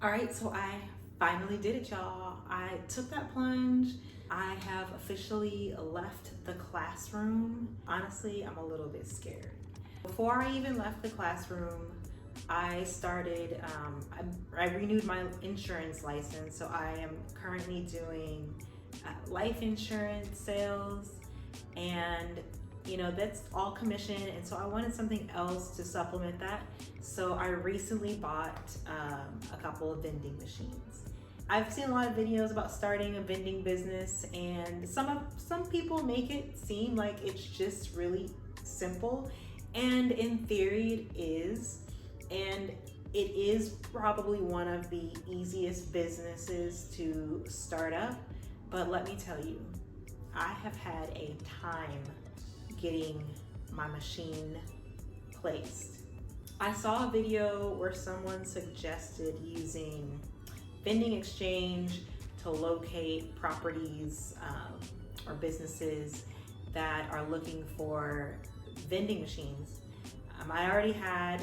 All right, so I finally did it, y'all. I took that plunge. I have officially left the classroom. Honestly, I'm a little bit scared. Before I even left the classroom, I started, I renewed my insurance license. So I am currently doing life insurance sales, and that's all commission. And so I wanted something else to supplement that. So I recently bought a couple of vending machines. I've seen a lot of videos about starting a vending business, and some people make it seem like it's just really simple, and in theory it is, and it is probably one of the easiest businesses to start up. But let me tell you, I have had a time getting my machine placed. I saw a video where someone suggested using Vending Exchange to locate properties or businesses that are looking for vending machines. I already had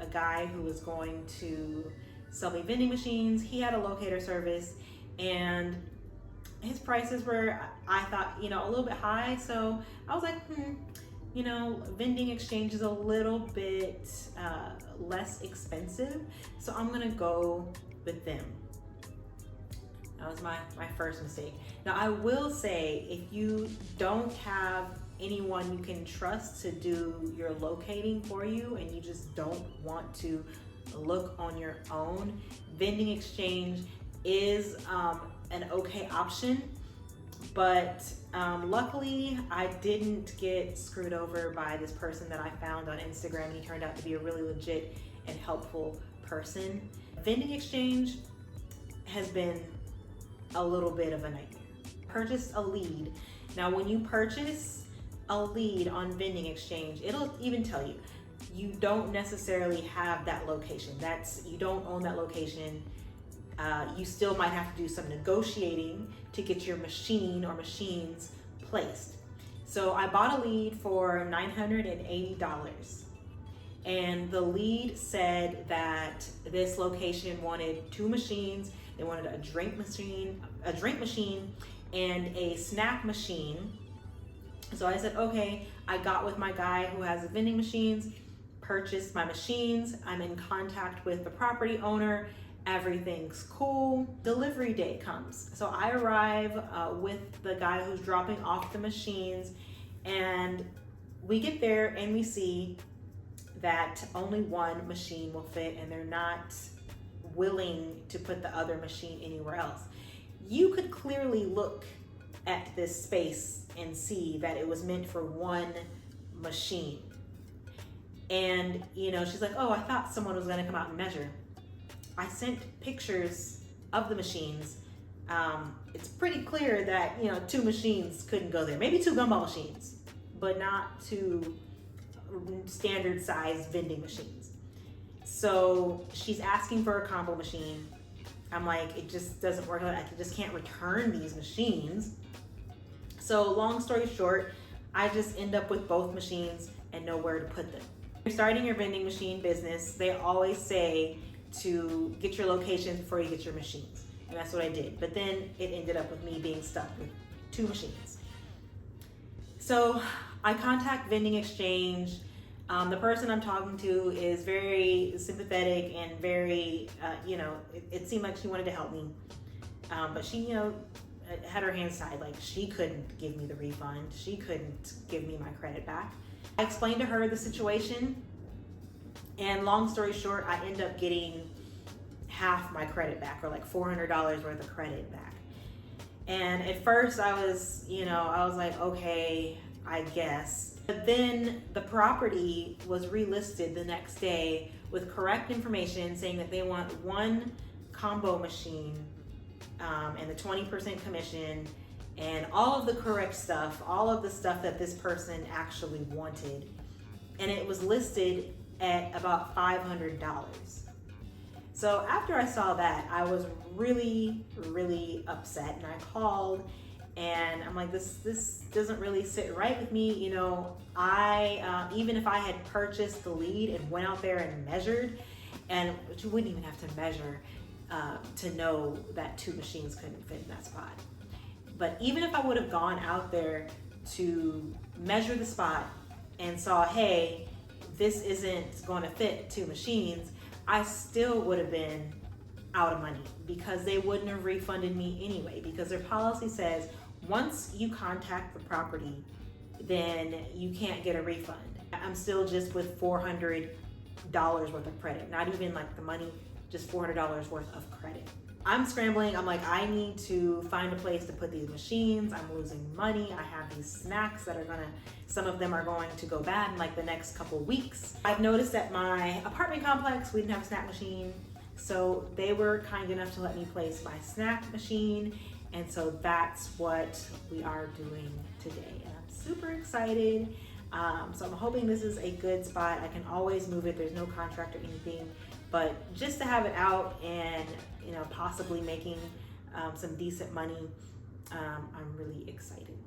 a guy who was going to sell me vending machines. He had a locator service, and his prices were, I thought, a little bit high. So I was like, Vending Exchange is a little bit less expensive, so I'm gonna go with them. That was my first mistake. Now I will say, if you don't have anyone you can trust to do your locating for you, and you just don't want to look on your own, Vending Exchange is an okay option. But luckily, I didn't get screwed over by this person that I found on Instagram, and he turned out to be a really legit and helpful person. Vending Exchange has been a little bit of a nightmare. Purchased a lead. Now, when you purchase a lead on Vending Exchange, it'll even tell you, you don't necessarily have that location. You don't own that location. You still might have to do some negotiating to get your machine or machines placed. So I bought a lead for $980, and the lead said that this location wanted 2 machines. They wanted a drink machine, and a snack machine. So I said, okay. I got with my guy who has the vending machines, purchased my machines. I'm in contact with the property owner. Everything's cool. Delivery day comes. So I arrive with the guy who's dropping off the machines, and we get there and we see that only one machine will fit, and they're not willing to put the other machine anywhere else. You could clearly look at this space and see that it was meant for one machine. And she's like, oh, I thought someone was gonna come out and measure. I sent pictures of the machines. It's pretty clear that 2 machines couldn't go there. Maybe 2 gumball machines, but not 2 standard size vending machines. So she's asking for a combo machine. I'm like, it just doesn't work. I just can't return these machines. So long story short, I just end up with both machines and know where to put them. If you're starting your vending machine business, they always say to get your locations before you get your machines. And that's what I did. But then it ended up with me being stuck with 2 machines. So I contact Vending Exchange. The person I'm talking to is very sympathetic and very, it seemed like she wanted to help me. But she, had her hands tied. Like, she couldn't give me the refund. She couldn't give me my credit back. I explained to her the situation, and long story short, I end up getting half my credit back, or like $400 worth of credit back. And at first I was like, okay, I guess. But then the property was relisted the next day with correct information, saying that they want 1 combo machine and the 20% commission and all of the correct stuff, all of the stuff that this person actually wanted. And it was listed at about $500. So after I saw that, I was really, really upset, and I called, and I'm like, this doesn't really sit right with me. Even if I had purchased the lead and went out there and measured, and you wouldn't even have to measure, to know that 2 machines couldn't fit in that spot. But even if I would have gone out there to measure the spot and saw, hey, this isn't going to fit 2 machines, I still would have been out of money because they wouldn't have refunded me anyway, because their policy says once you contact the property, then you can't get a refund. I'm still just with $400 worth of credit, not even like the money, just $400 worth of credit. I'm scrambling. I'm like, I need to find a place to put these machines. I'm losing money. I have these snacks that are some of them are going to go bad in like the next couple weeks. I've noticed at my apartment complex, we didn't have a snack machine. So they were kind enough to let me place my snack machine. And so that's what we are doing today. And I'm super excited. So I'm hoping this is a good spot. I can always move it. There's no contract or anything, but just to have it out and, you know, possibly making some decent money, I'm really excited.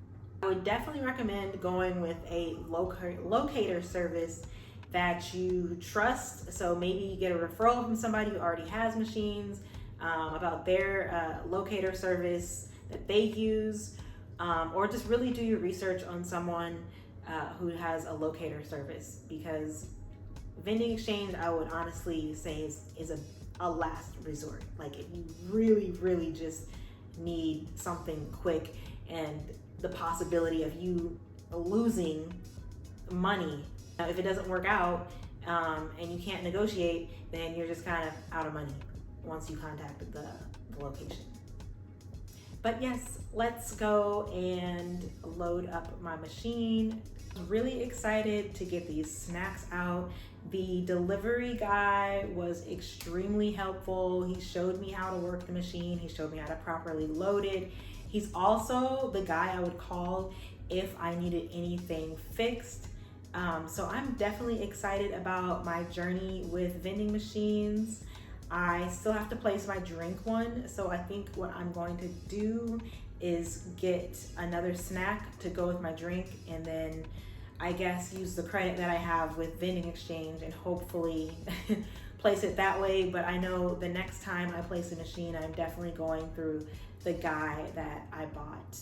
I would definitely recommend going with a locator service that you trust. So maybe you get a referral from somebody who already has machines about their locator service that they use, or just really do your research on someone who has a locator service, because vending exchange, I would honestly say is a last resort. Like if you really just need something quick and the possibility of you losing money if it doesn't work out, and you can't negotiate, then you're just kind of out of money once you contacted the location. But yes, let's go and load up my machine. I'm really excited to get these snacks out. The delivery guy was extremely helpful. He showed me how to work the machine. He showed me how to properly load it. He's also the guy I would call if I needed anything fixed. So I'm definitely excited about my journey with vending machines. I still have to place my drink one, so I think what I'm going to do is get another snack to go with my drink, and then I guess use the credit that I have with vending exchange and hopefully place it that way. But I know the next time I place a machine, I'm definitely going through the guy that I bought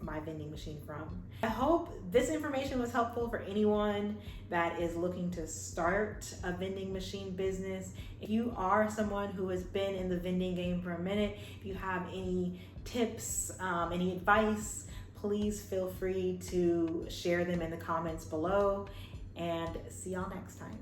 my vending machine from. I hope this information was helpful for anyone that is looking to start a vending machine business. If you are someone who has been in the vending game for a minute, if you have any tips, any advice, please feel free to share them in the comments below, and see y'all next time.